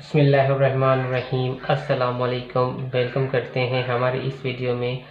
बिस्मिल्लाहिर्रहमानिर्रहीम। अस्सलाम वालेकुम। वेलकम करते हैं हमारे इस वीडियो में।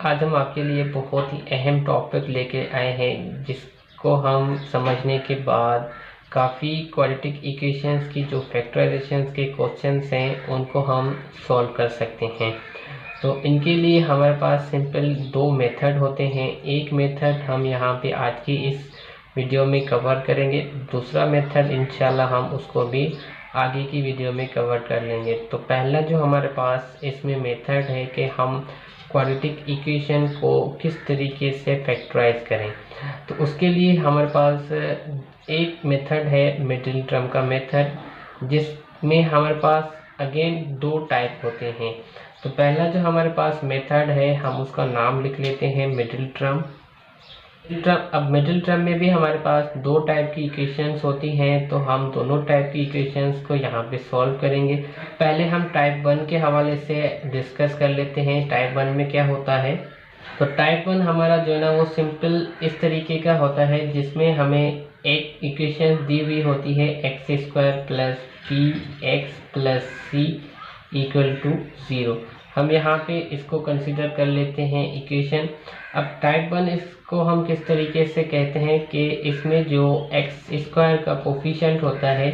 आज हम आपके लिए बहुत ही अहम टॉपिक लेके आए हैं जिसको हम समझने के बाद काफ़ी क्वाड्रेटिक इक्वेशंस की जो फैक्टराइजेशंस के क्वेश्चंस हैं उनको हम सॉल्व कर सकते हैं। तो इनके लिए हमारे पास सिंपल दो मेथड होते हैं। एक मेथड हम यहाँ पे आज की इस वीडियो में कवर करेंगे, दूसरा मेथड इंशाल्लाह हम उसको भी आगे की वीडियो में कवर कर लेंगे। तो पहला जो हमारे पास इसमें मेथड है कि हम क्वाड्रेटिक इक्वेशन को किस तरीके से फैक्टराइज करें। तो उसके लिए हमारे पास एक मेथड है मिडिल टर्म का मेथड, जिसमें हमारे पास अगेन दो टाइप होते हैं। तो पहला जो हमारे पास मेथड है हम उसका नाम लिख लेते हैं मिडिल टर्म। अब मिडिल टर्म में भी हमारे पास दो टाइप की इक्वेशंस होती हैं, तो हम दोनों टाइप की इक्वेशंस को यहाँ पे सॉल्व करेंगे। पहले हम टाइप 1 के हवाले से डिस्कस कर लेते हैं। टाइप 1 में क्या होता है। तो टाइप 1 हमारा जो है ना वो सिंपल इस तरीके का होता है जिसमें हमें एक इक्वेशन दी हुई होती है x² plus P X plus C equal to 0। हम यहाँ पे इसको कंसिडर कर लेते हैं इक्वेशन। अब टाइप 1 इसको हम किस तरीके से कहते हैं कि इसमें जो x² का कोफिशिएंट होता है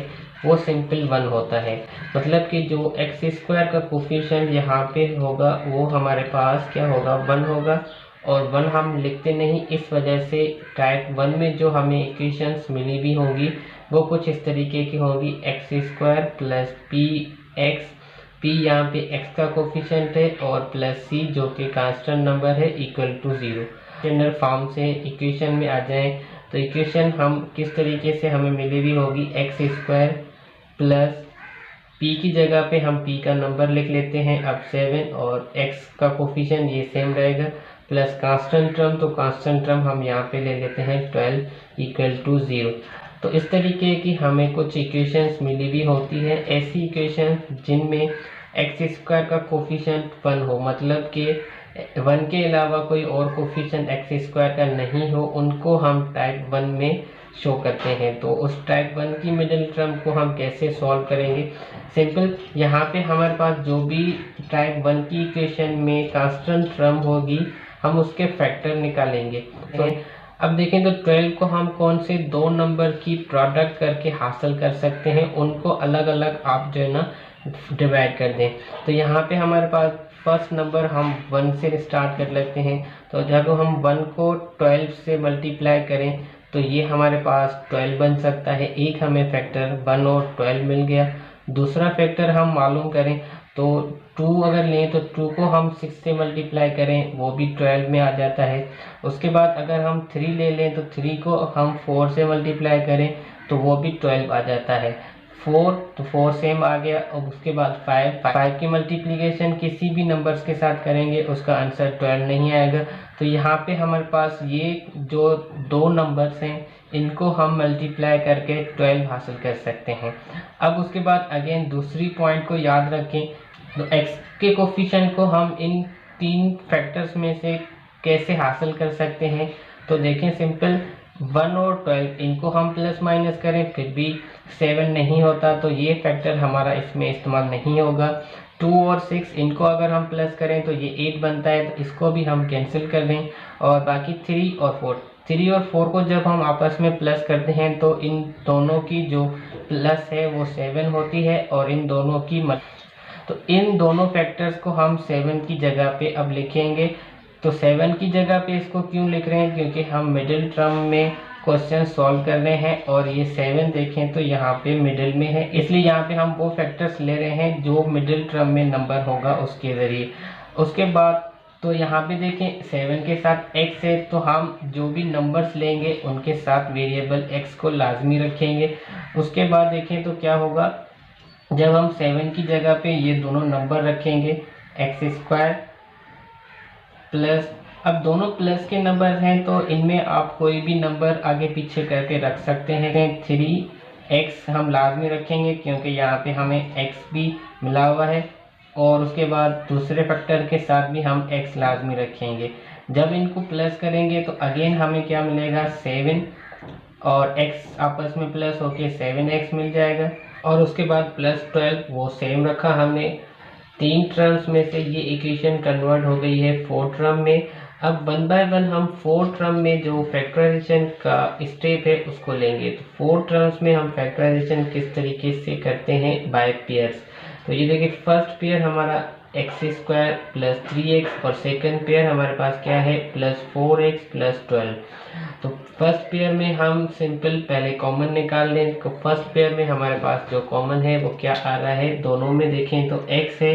वो सिंपल 1 होता है। मतलब कि जो x² का कोफिशिएंट यहाँ पे होगा वो हमारे पास क्या होगा, 1 होगा। और 1 हम लिखते नहीं, इस वजह से टाइप 1 में जो हमें इक्वेशंस मिली भी होंगी वो कुछ इस तरीके की होंगी x² plus P x, P यहाँ पे x का कोफिशिएंट है और प्लस सी जो कि कांस्टेंट नंबर है इक्वल टू 0। जनरल फॉर्म से इक्वेशन में आ जाएं तो इक्वेशन हम किस तरीके से हमें मिली हुई होगी, x² प्लस p की जगह पे हम p का नंबर लिख लेते हैं अब 7 और x का कोफिशिएंट ये सेम रहेगा प्लस कांस्टेंट टर्म, तो कांस्टेंट टर्म हम यहाँ पे ले लेते हैं 12 इक्वल टू 0। तो इस तरीके की हमें कुछ इक्वेशंस मिली हुई होती है। ऐसी इक्वेशन जिनमें x² का कोफिशिएंट 1 हो, मतलब कि 1 के अलावा कोई और कोफिशिएंट x² का नहीं हो, उनको हम टाइप 1 में शो करते हैं। तो उस टाइप 1 की मिडिल टर्म को हम कैसे सॉल्व करेंगे। सिंपल यहाँ पे हमारे पास जो भी टाइप 1 की इक्वेशन में कांस्टेंट टर्म होगी हम उसके फैक्टर निकालेंगे। तो अब देखें तो 12 को हम कौन से दो नंबर की प्रोडक्ट करके हासिल कर सकते हैं, उनको अलग अलग आप जो है ना डिवाइड कर दें। तो यहाँ पे हमारे पास फर्स्ट नंबर हम 1 से स्टार्ट कर लेते हैं। तो जब हम 1 को 12 से मल्टीप्लाई करें तो ये हमारे पास 12 बन सकता है। एक हमें फैक्टर 1 और 12 मिल गया। दूसरा फैक्टर हम मालूम करें तो 2 अगर लें तो 2 को हम 6 से मल्टीप्लाई करें वो भी 12 में आ जाता है। उसके बाद अगर हम 3 ले लें तो 3 को हम 4 से मल्टीप्लाई करें तो वो भी 12 आ जाता है। 4 तो 4 सेम आ गया। और उसके बाद 5 की मल्टीप्लिकेशन किसी भी नंबर्स के साथ करेंगे उसका आंसर 12 नहीं आएगा। तो यहाँ पे हमारे पास ये जो दो नंबर्स हैं इनको हम मल्टीप्लाई करके 12 हासिल कर सकते हैं। अब उसके बाद अगेन दूसरी पॉइंट को याद रखें, तो x के कोफिशिएंट को हम इन तीन फैक्टर्स में से कैसे हासिल कर सकते हैं। तो देखें सिंपल 1 और 12 इनको हम प्लस माइनस करें फिर भी 7 नहीं होता, तो ये फैक्टर हमारा इसमें इस्तेमाल नहीं होगा। 2 और 6 इनको अगर हम प्लस करें तो ये 8 बनता है, तो इसको भी हम कैंसिल कर दें। और बाकी 3 और 4 को जब हम आपस में प्लस करते हैं तो इन दोनों की जो प्लस है वो 7 होती है और इन दोनों की तो इन दोनों फैक्टर्स को हम 7 की जगह पे अब लिखेंगे। तो 7 की जगह पे इसको क्यों लिख रहे हैं, क्योंकि हम मिडिल टर्म में क्वेश्चन सॉल्व कर रहे हैं और ये 7 देखें तो यहाँ पे मिडिल में है, इसलिए यहाँ पे हम वो फैक्टर्स ले रहे हैं जो मिडिल टर्म में नंबर होगा उसके ज़रिए। उसके बाद तो यहाँ पे देखें 7 के साथ x है, तो हम जो भी नंबर्स लेंगे उनके साथ वेरिएबल x को लाजमी रखेंगे। उसके बाद देखें तो क्या होगा, जब हम 7 की जगह पे ये दोनों नंबर रखेंगे x² प्लस, अब दोनों प्लस के नंबर हैं तो इनमें आप कोई भी नंबर आगे पीछे करके रख सकते हैं। 3x हम लाजमी रखेंगे क्योंकि यहाँ पे हमें x भी मिला हुआ है और उसके बाद दूसरे फैक्टर के साथ भी हम x लाजमी रखेंगे। जब इनको प्लस करेंगे तो अगेन हमें क्या मिलेगा, 7 और x आपस में प्लस होके 7x मिल जाएगा। और उसके बाद +12 वो सेम रखा हमने। 3 टर्म्स में से ये इक्वेशन कन्वर्ट हो गई है 4 टर्म में। अब 1 बाय 1 हम 4 टर्म में जो फैक्टराइजेशन का स्टेप है उसको लेंगे। तो 4 टर्म्स में हम फैक्टराइजेशन किस तरीके से करते हैं, बाय पेयर्स। तो ये देखिए फर्स्ट पेयर हमारा x² + 3x और सेकंड पेयर हमारे पास क्या है +4x + 12। तो फर्स्ट पेयर में हम सिंपल पहले कॉमन निकाल लें। तो फर्स्ट पेयर में हमारे पास जो कॉमन है वो क्या आ रहा है, दोनों में देखें तो x है।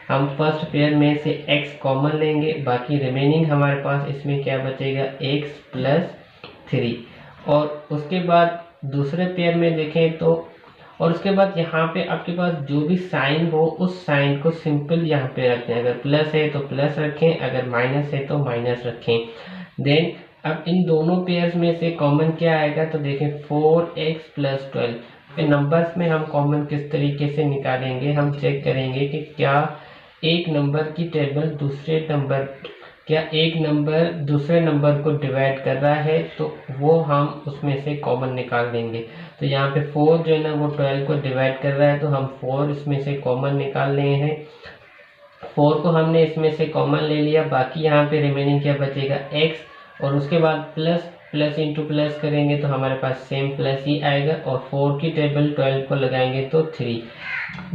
हम फर्स्ट पेयर में से x कॉमन लेंगे, बाकी रिमेनिंग हमारे पास इसमें क्या बचेगा x + 3। और उसके बाद दूसरे पेयर में देखें तो, और उसके बाद यहाँ पे आपके पास जो भी साइन हो उस साइन को सिंपल यहाँ पे रखते हैं। अगर प्लस है तो प्लस रखें, अगर माइनस है तो माइनस रखें। देन अब इन दोनों पेयर्स में से कॉमन क्या आएगा, तो देखें 4x + 12। फिर नंबर्स में हम कॉमन किस तरीके से निकालेंगे, हम चेक करेंगे कि क्या एक नंबर की टेबल एक नंबर दूसरे नंबर को डिवाइड कर रहा है, तो वो हम उसमें से कॉमन निकाल देंगे। तो यहाँ पे 4 जो है ना वो 12 को डिवाइड कर रहा है, तो हम 4 इसमें से कॉमन निकाल रहे हैं। 4 को हमने इसमें से कॉमन ले लिया, बाकी यहाँ पे रिमेनिंग क्या बचेगा x, और उसके बाद प्लस इंटू प्लस करेंगे तो हमारे पास सेम प्लस ही आएगा, और 4 की टेबल 12 को लगाएंगे तो 3।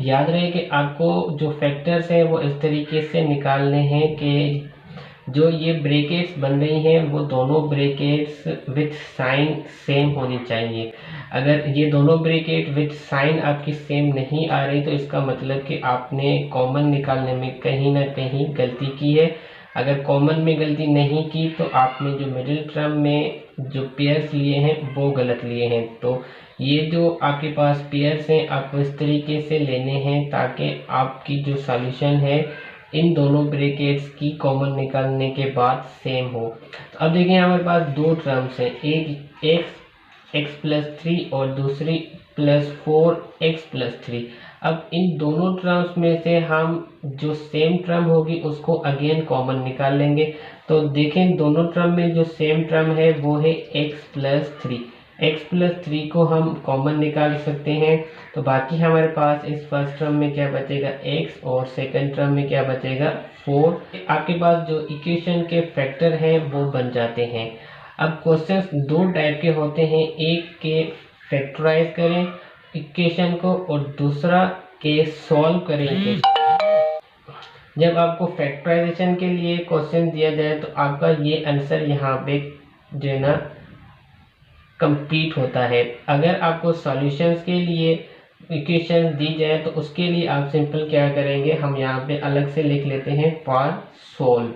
याद रहे कि आपको जो फैक्टर्स हैं वो इस तरीके से निकालने हैं कि जो ये ब्रैकेट्स बन रही हैं वो दोनों ब्रैकेट्स विथ साइन सेम होनी चाहिए। अगर ये दोनों ब्रैकेट विथ साइन आपकी सेम नहीं आ रही तो इसका मतलब कि आपने कॉमन निकालने में कहीं ना कहीं गलती की है। अगर कॉमन में गलती नहीं की तो आपने जो मिडिल टर्म में जो पेयर्स लिए हैं वो गलत लिए हैं। तो ये जो आपके पास पेयर्स हैं आपको इस तरीके से लेने हैं ताकि आपकी जो सॉल्यूशन है इन दोनों ब्रैकेट्स की कॉमन निकालने के बाद सेम हो। तो अब देखिए हमारे पास दो टर्म्स हैं, एक x + 3 और दूसरी +4x + 3। अब इन दोनों टर्म्स में से हम जो सेम टर्म होगी उसको अगेन कॉमन निकाल लेंगे। तो देखें दोनों टर्म में जो सेम टर्म है वो है x + 3। x + 3 को हम कॉमन निकाल सकते हैं, तो बाकी हमारे पास इस फर्स्ट टर्म में क्या बचेगा x, और सेकंड टर्म में क्या बचेगा 4। आपके पास जो इक्वेशन के फैक्टर हैं वो बन जाते हैं। अब क्वेश्चंस दो टाइप के होते हैं, एक के फैक्टराइज करें इक्वेशन को और दूसरा के सॉल्व करें इक्वेशन। जब आपको फैक्टराइजेशन के लिए क्वेश्चन दिया जाए तो आपका ये आंसर यहाँ पे जो है ना कंप्लीट होता है। अगर आपको सॉल्यूशंस के लिए इक्वेशन दी जाए तो उसके लिए आप सिंपल क्या करेंगे, हम यहाँ पे अलग से लिख लेते हैं फॉर सोल्व।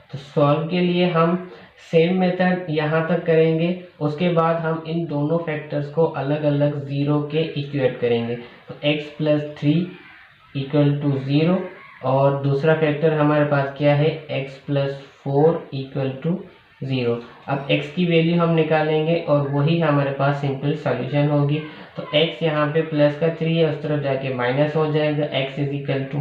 तो सॉल्व के लिए हम सेम मेथड यहाँ तक करेंगे, उसके बाद हम इन दोनों फैक्टर्स को अलग अलग जीरो के इक्वेट करेंगे। तो x + 3 = 0, और दूसरा फैक्टर हमारे पास क्या है x + 4 = 0। अब x की वैल्यू हम निकालेंगे और वही हमारे पास सिंपल सॉल्यूशन होगी। तो x यहाँ पे +3 है, उस तरफ जाके माइनस हो जाएगा, x =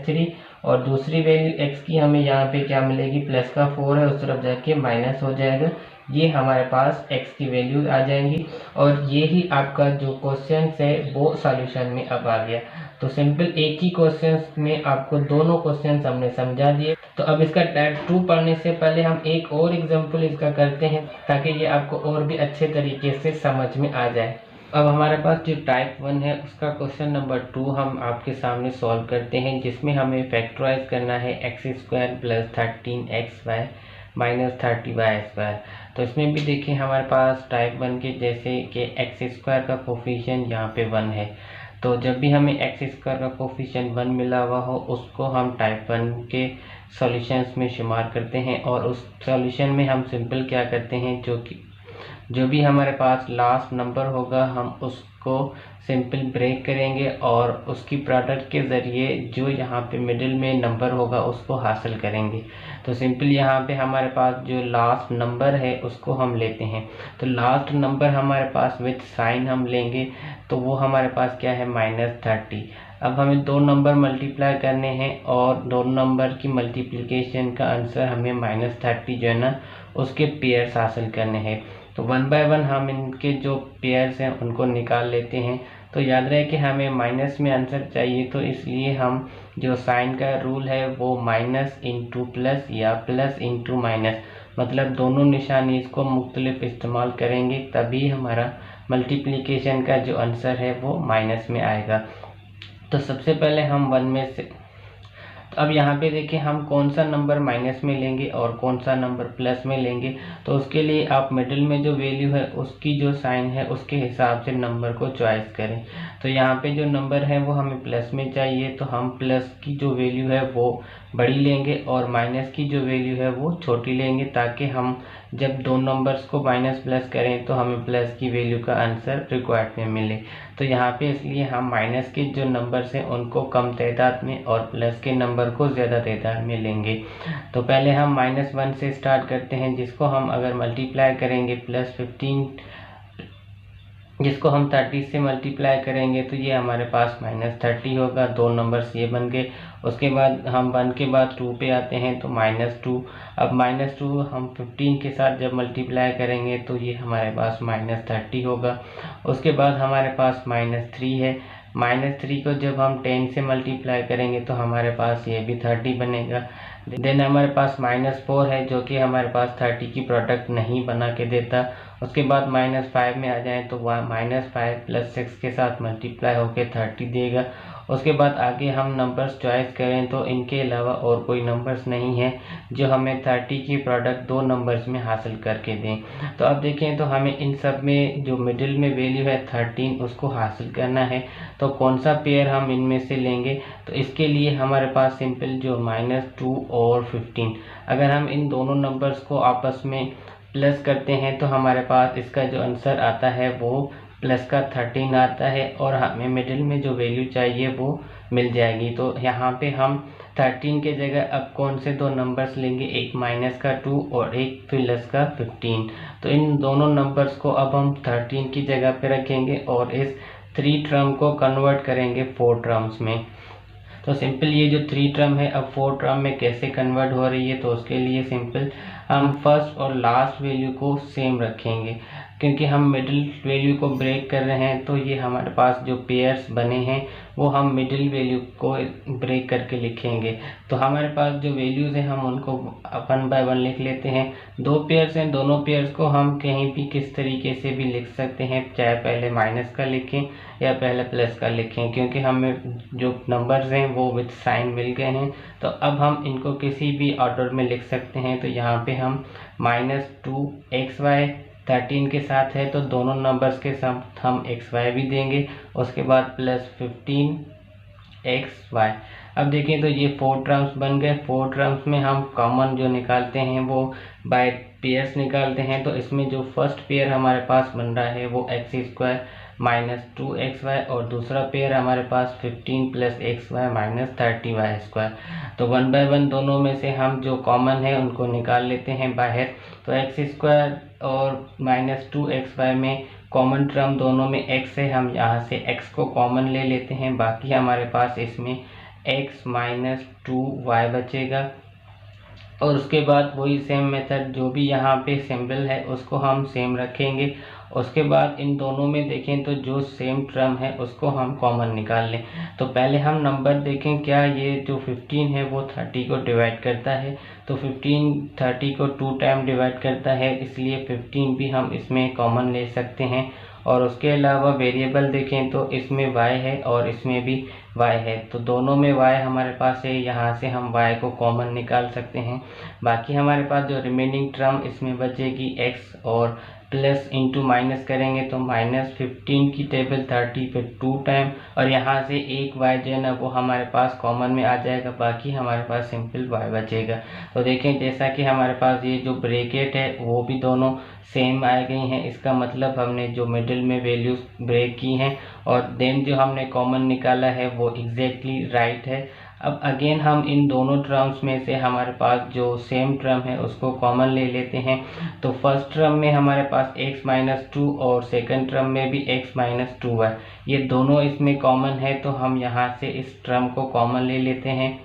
-3, और दूसरी वैल्यू x की हमें यहाँ पे क्या मिलेगी +4 है, उस तरफ जाके माइनस हो जाएगा। ये हमारे पास x की वैल्यू आ जाएंगी, और ये ही आपका जो क्वेश्चन है वो सॉल्यूशन में अब आ गया। तो सिंपल एक ही क्वेश्चन में आपको दोनों क्वेश्चन हमने समझा दिए। तो अब इसका टाइप 2 पढ़ने से पहले हम एक और एग्जांपल इसका करते हैं ताकि ये आपको और भी अच्छे तरीके से समझ में आ जाए। अब हमारे पास जो टाइप 1 है उसका क्वेश्चन नंबर 2 हम आपके सामने सॉल्व करते हैं, जिसमें हमें फैक्टराइज करना है x² + 13xy - 30y²। तो इसमें भी देखिए हमारे पास टाइप 1 के जैसे कि x² का कोफिशिएंट यहाँ पे 1 है। तो जब भी हमें x² का कोफिशिएंट 1 मिला हुआ हो उसको हम टाइप 1 के सॉल्यूशंस में शुमार करते हैं, और उस सॉल्यूशन में हम सिंपल क्या करते हैं, जो भी हमारे पास लास्ट नंबर होगा हम उसको सिंपल ब्रेक करेंगे और उसकी प्रोडक्ट के ज़रिए जो यहाँ पे मिडिल में नंबर होगा उसको हासिल करेंगे। तो सिंपल यहाँ पे हमारे पास जो लास्ट नंबर है उसको हम लेते हैं। तो लास्ट नंबर हमारे पास विथ साइन हम लेंगे, तो वो हमारे पास क्या है -30। अब हमें दो नंबर मल्टीप्लाई करने हैं और दोनों नंबर की मल्टीप्लिकेशन का आंसर हमें -30 जो है ना उसके पेयर्स हासिल करने हैं। तो 1 बाय 1 हम इनके जो पेयर्स हैं उनको निकाल लेते हैं। तो याद रहे कि हमें माइनस में आंसर चाहिए, तो इसलिए हम जो साइन का रूल है वो माइनस इंटू प्लस या प्लस इंटू माइनस, मतलब दोनों निशानी इसको मुख्तलिफ इस्तेमाल करेंगे, तभी हमारा मल्टीप्लिकेशन का जो आंसर है वो माइनस में आएगा। तो सबसे पहले हम 1 में से, तो अब यहाँ पे देखिए हम कौन सा नंबर माइनस में लेंगे और कौन सा नंबर प्लस में लेंगे। तो उसके लिए आप मिडिल में जो वैल्यू है उसकी जो साइन है उसके हिसाब से नंबर को चॉइस करें। तो यहाँ पे जो नंबर है वो हमें प्लस में चाहिए, तो हम प्लस की जो वैल्यू है वो बड़ी लेंगे और माइनस की जो वैल्यू है वो छोटी लेंगे, ताकि हम जब दो नंबर्स को माइनस प्लस करें तो हमें प्लस की वैल्यू का आंसर रिक्वायर्ड में मिले। तो यहाँ पे इसलिए हम माइनस के जो नंबर्स हैं उनको कम तादाद में और प्लस के नंबर को ज़्यादा तादाद में लेंगे। तो पहले हम -1 से स्टार्ट करते हैं, जिसको हम अगर मल्टीप्लाई करेंगे +15, जिसको हम 30 से मल्टीप्लाई करेंगे तो ये हमारे पास -30 होगा। दो नंबर्स ये बन गए। उसके बाद हम 1 के बाद 2 पे आते हैं, तो -2। अब -2 हम 15 के साथ जब मल्टीप्लाई करेंगे तो ये हमारे पास -30 होगा। उसके बाद हमारे पास -3 है। -3 को जब हम 10 से मल्टीप्लाई करेंगे तो हमारे पास ये भी 30 बनेगा। देन हमारे पास -4 है, जो कि हमारे पास 30 की प्रोडक्ट नहीं बना के देता। उसके बाद -5 में आ जाए तो -5 + 6 के साथ मल्टीप्लाई होकर 30 देगा। उसके बाद आगे हम नंबर्स चॉइस करें तो इनके अलावा और कोई नंबर्स नहीं है जो हमें 30 की प्रोडक्ट दो नंबर्स में हासिल करके दें। तो अब देखें तो हमें इन सब में जो मिडिल में वैल्यू है 13 उसको हासिल करना है। तो कौन सा पेयर हम इनमें से लेंगे, तो इसके लिए हमारे पास सिंपल जो -2 और 15, अगर हम इन दोनों नंबर्स को आपस में प्लस करते हैं तो हमारे पास इसका जो आंसर आता है वो प्लस का 13 आता है और हमें मिडिल में जो वैल्यू चाहिए वो मिल जाएगी। तो यहाँ पे हम 13 के जगह अब कौन से दो नंबर्स लेंगे, एक -2 और एक प्लस का 15। तो इन दोनों नंबर्स को अब हम 13 की जगह पे रखेंगे और इस 3 टर्म को कन्वर्ट करेंगे 4 टर्म्स में। तो सिंपल ये जो 3 टर्म है अब 4 टर्म में कैसे कन्वर्ट हो रही है, तो उसके लिए सिंपल हम फर्स्ट और लास्ट वैल्यू को सेम रखेंगे, क्योंकि हम मिडिल वैल्यू को ब्रेक कर रहे हैं। तो ये हमारे पास जो पेयर्स बने हैं वो हम मिडिल वैल्यू को ब्रेक करके लिखेंगे। तो हमारे पास जो वैल्यूज़ हैं हम उनको 1 बाय 1 लिख लेते हैं। दो पेयर्स हैं, दोनों पेयर्स को हम कहीं भी किस तरीके से भी लिख सकते हैं, चाहे पहले माइनस का लिखें या पहले प्लस का लिखें, क्योंकि हमें जो नंबर्स हैं वो विद साइन मिल गए हैं। तो अब हम इनको किसी भी ऑर्डर में लिख सकते हैं। तो यहाँ पे हम -2xy 13 के साथ है तो दोनों नंबर्स के साथ हम xy भी देंगे, उसके बाद +15xy। अब देखें तो ये 4 टर्म्स बन गए। 4 टर्म्स में हम कॉमन जो निकालते हैं वो बाय पेयर्स निकालते हैं। तो इसमें जो फर्स्ट पेयर हमारे पास बन रहा है वो x² -2xy और दूसरा पेयर हमारे पास 15 + xy -30y²। तो 1 बाय 1 दोनों में से हम जो कॉमन है उनको निकाल लेते हैं बाहर। तो x² और -2xy में कॉमन टर्म दोनों में x है, हम यहाँ से x को कॉमन ले लेते हैं। बाकी हमारे पास इसमें x - 2y बचेगा। और उसके बाद वही सेम मेथड, जो भी यहाँ पे सिंबल है उसको हम सेम रखेंगे। उसके बाद इन दोनों में देखें तो जो सेम टर्म है उसको हम कॉमन निकाल लें। तो पहले हम नंबर देखें, क्या ये जो 15 है वो 30 को डिवाइड करता है। तो 15 30 को 2 टाइम डिवाइड करता है, इसलिए 15 भी हम इसमें कॉमन ले सकते हैं। और उसके अलावा वेरिएबल देखें तो इसमें y है और इसमें भी y है, तो दोनों में y हमारे पास है, यहाँ से हम y को कॉमन निकाल सकते हैं। बाकी हमारे पास जो रिमेनिंग टर्म इसमें बचेगी x, और प्लस इंटू माइनस करेंगे तो -15 की टेबल 30 पे 2 टाइम, और यहाँ से एक y जो है ना वो हमारे पास कॉमन में आ जाएगा, बाकी हमारे पास सिंपल y बचेगा। तो देखें जैसा कि हमारे पास ये जो ब्रैकेट है वो भी दोनों सेम आ गई हैं, इसका मतलब हमने जो मिडिल में वैल्यूज ब्रेक की हैं और देन जो हमने कॉमन निकाला है वो एग्जैक्टली राइट है। अब अगेन हम इन दोनों टर्म्स में से हमारे पास जो सेम टर्म है उसको कॉमन ले लेते हैं। तो फर्स्ट टर्म में हमारे पास x - 2 और सेकंड टर्म में भी x - 2 है, ये दोनों इसमें कॉमन है, तो हम यहाँ से इस टर्म को कॉमन ले लेते हैं।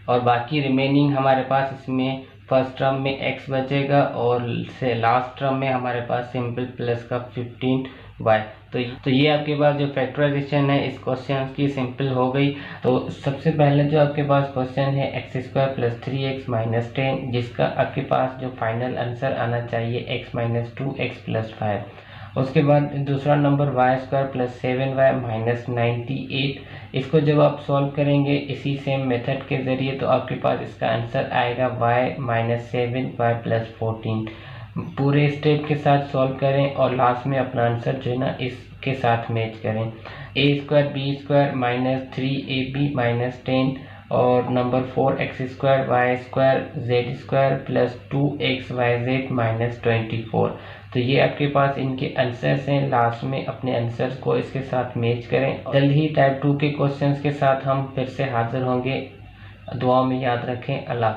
और बाकी रिमेनिंग हमारे पास इसमें फर्स्ट टर्म में x बचेगा और से लास्ट टर्म में हमारे पास सिंपल प्लस का 15 y। तो ये आपके पास जो फैक्टराइजेशन है इस क्वेश्चन की सिंपल हो गई। तो सबसे पहले जो आपके पास क्वेश्चन है x² + 3x - 10, जिसका आपके पास जो फाइनल आंसर आना चाहिए x - 2x + 5। उसके बाद दूसरा नंबर y² + 7y - 98। इसको जब आप सॉल्व करेंगे इसी सेम मेथड के ज़रिए तो आपके पास इसका आंसर आएगा y - 7y + 14। पूरे स्टेप के साथ सॉल्व करें और लास्ट में अपना आंसर जो है ना इसके साथ मैच करें। a² b² - 3ab - 10 और number 4 x² y² z² + 2xyz - 24। तो ये आपके पास इनके आंसर्स हैं। लास्ट में अपने आंसर्स को इसके साथ मैच करें। जल्द ही टाइप 2 के क्वेश्चंस के साथ हम फिर से हाजिर होंगे। दुआ में याद रखें। अल्लाह।